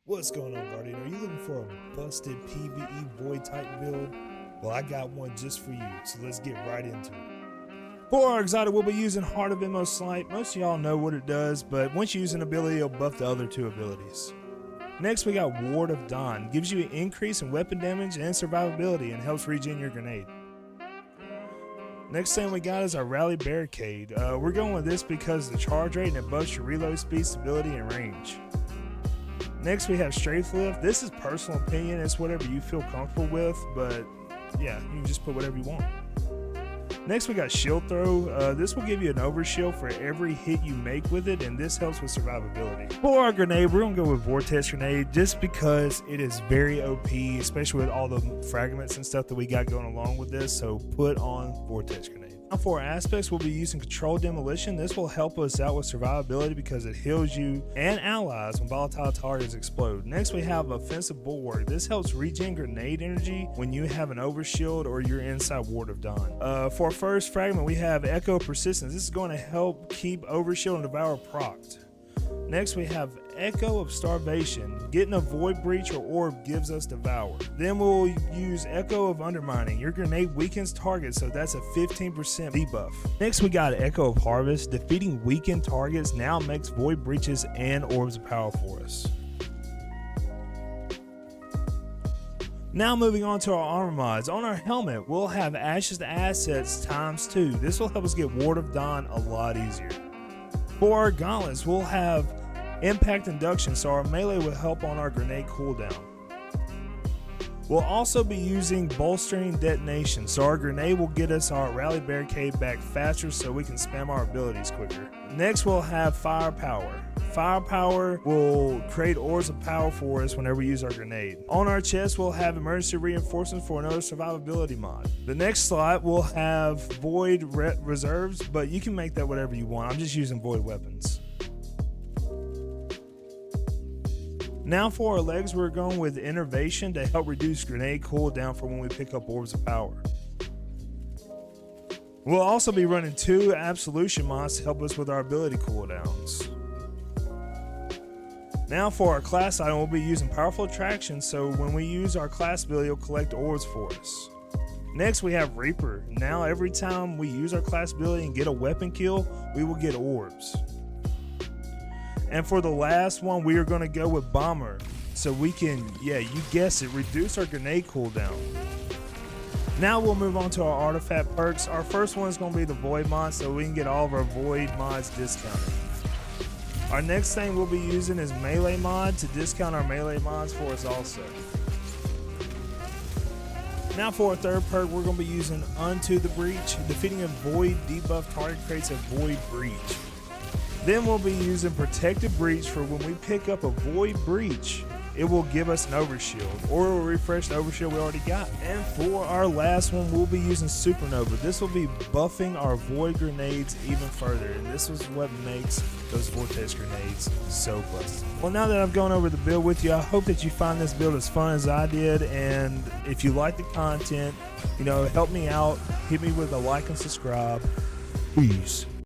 What's going on, Guardian? Are you looking for a busted PVE void type build? Well, I got one just for you, so let's get right into it. For our exotic, we'll be using Heart of Inmost Light. Most of y'all know what it does, but once you use an ability, it'll buff the other two abilities. Next, we got Ward of Dawn. Gives you an increase in weapon damage and survivability and helps regen your grenade. Next thing we got is our Rally Barricade. We're going with this because of the charge rate and it buffs your reload speed, stability, and range. Next we have Strafe Lift. This is personal opinion, it's whatever you feel comfortable with, but yeah, you can just put whatever you want. Next we got Shield Throw. This will give you an overshield for every hit you make with it, and this helps with survivability. For our grenade, we're gonna go with Vortex Grenade just because it is very OP, especially with all the fragments and stuff that we got going along with this, so put on Vortex Grenade. Now for our aspects, we'll be using Controlled Demolition. This will help us out with survivability because it heals you and allies when volatile targets explode. Next we have Offensive Bulwark. This helps regen grenade energy when you have an overshield or you're inside Ward of Dawn. For our first fragment, we have Echo Persistence. This is going to help keep Overshield and Devour procced. Next we have Echo of Starvation. Getting a Void Breach or Orb gives us Devour. Then we'll use Echo of Undermining. Your grenade weakens targets, so that's a 15% debuff. Next we got Echo of Harvest. Defeating weakened targets now makes Void Breaches and Orbs of Power for us. Now moving on to our armor mods. On our helmet, we'll have Ashes to Assets ×2. This will help us get Ward of Dawn a lot easier. For our gauntlets, we'll have Impact Induction, so our melee will help on our grenade cooldown. We'll also be using Bolstering Detonation, so our grenade will get us our Rally Barricade back faster so we can spam our abilities quicker. Next we'll have Firepower. Firepower will create Orbs of Power for us whenever we use our grenade. On our chest, we'll have Emergency Reinforcements for another survivability mod. The next slot will have Void Reserves, but you can make that whatever you want. I'm just using Void Weapons. Now for our legs, we're going with Innervation to help reduce grenade cooldown for when we pick up Orbs of Power. We'll also be running 2 Absolution mods to help us with our ability cooldowns. Now for our class item, we'll be using Powerful Attraction, so when we use our class ability, it'll collect orbs for us. Next we have Reaper. Now every time we use our class ability and get a weapon kill, we will get orbs. And for the last one, we are going to go with Bomber, so we can, yeah, you guessed it, reduce our grenade cooldown. Now we'll move on to our artifact perks. Our first one is going to be the Void mod, so we can get all of our Void mods discounted. Our next thing we'll be using is Melee mod to discount our melee mods for us also. Now for our third perk, we're going to be using Unto the Breach. Defeating a Void debuff target creates a Void Breach. Then we'll be using Protected Breach for when we pick up a Void Breach, it will give us an overshield, or it will refresh the overshield we already got. And for our last one, we'll be using Supernova. This will be buffing our Void grenades even further, and this is what makes those Vortex grenades so busted. Well, now that I've gone over the build with you, I hope that you find this build as fun as I did, and if you like the content, you know, help me out, hit me with a like and subscribe. Peace.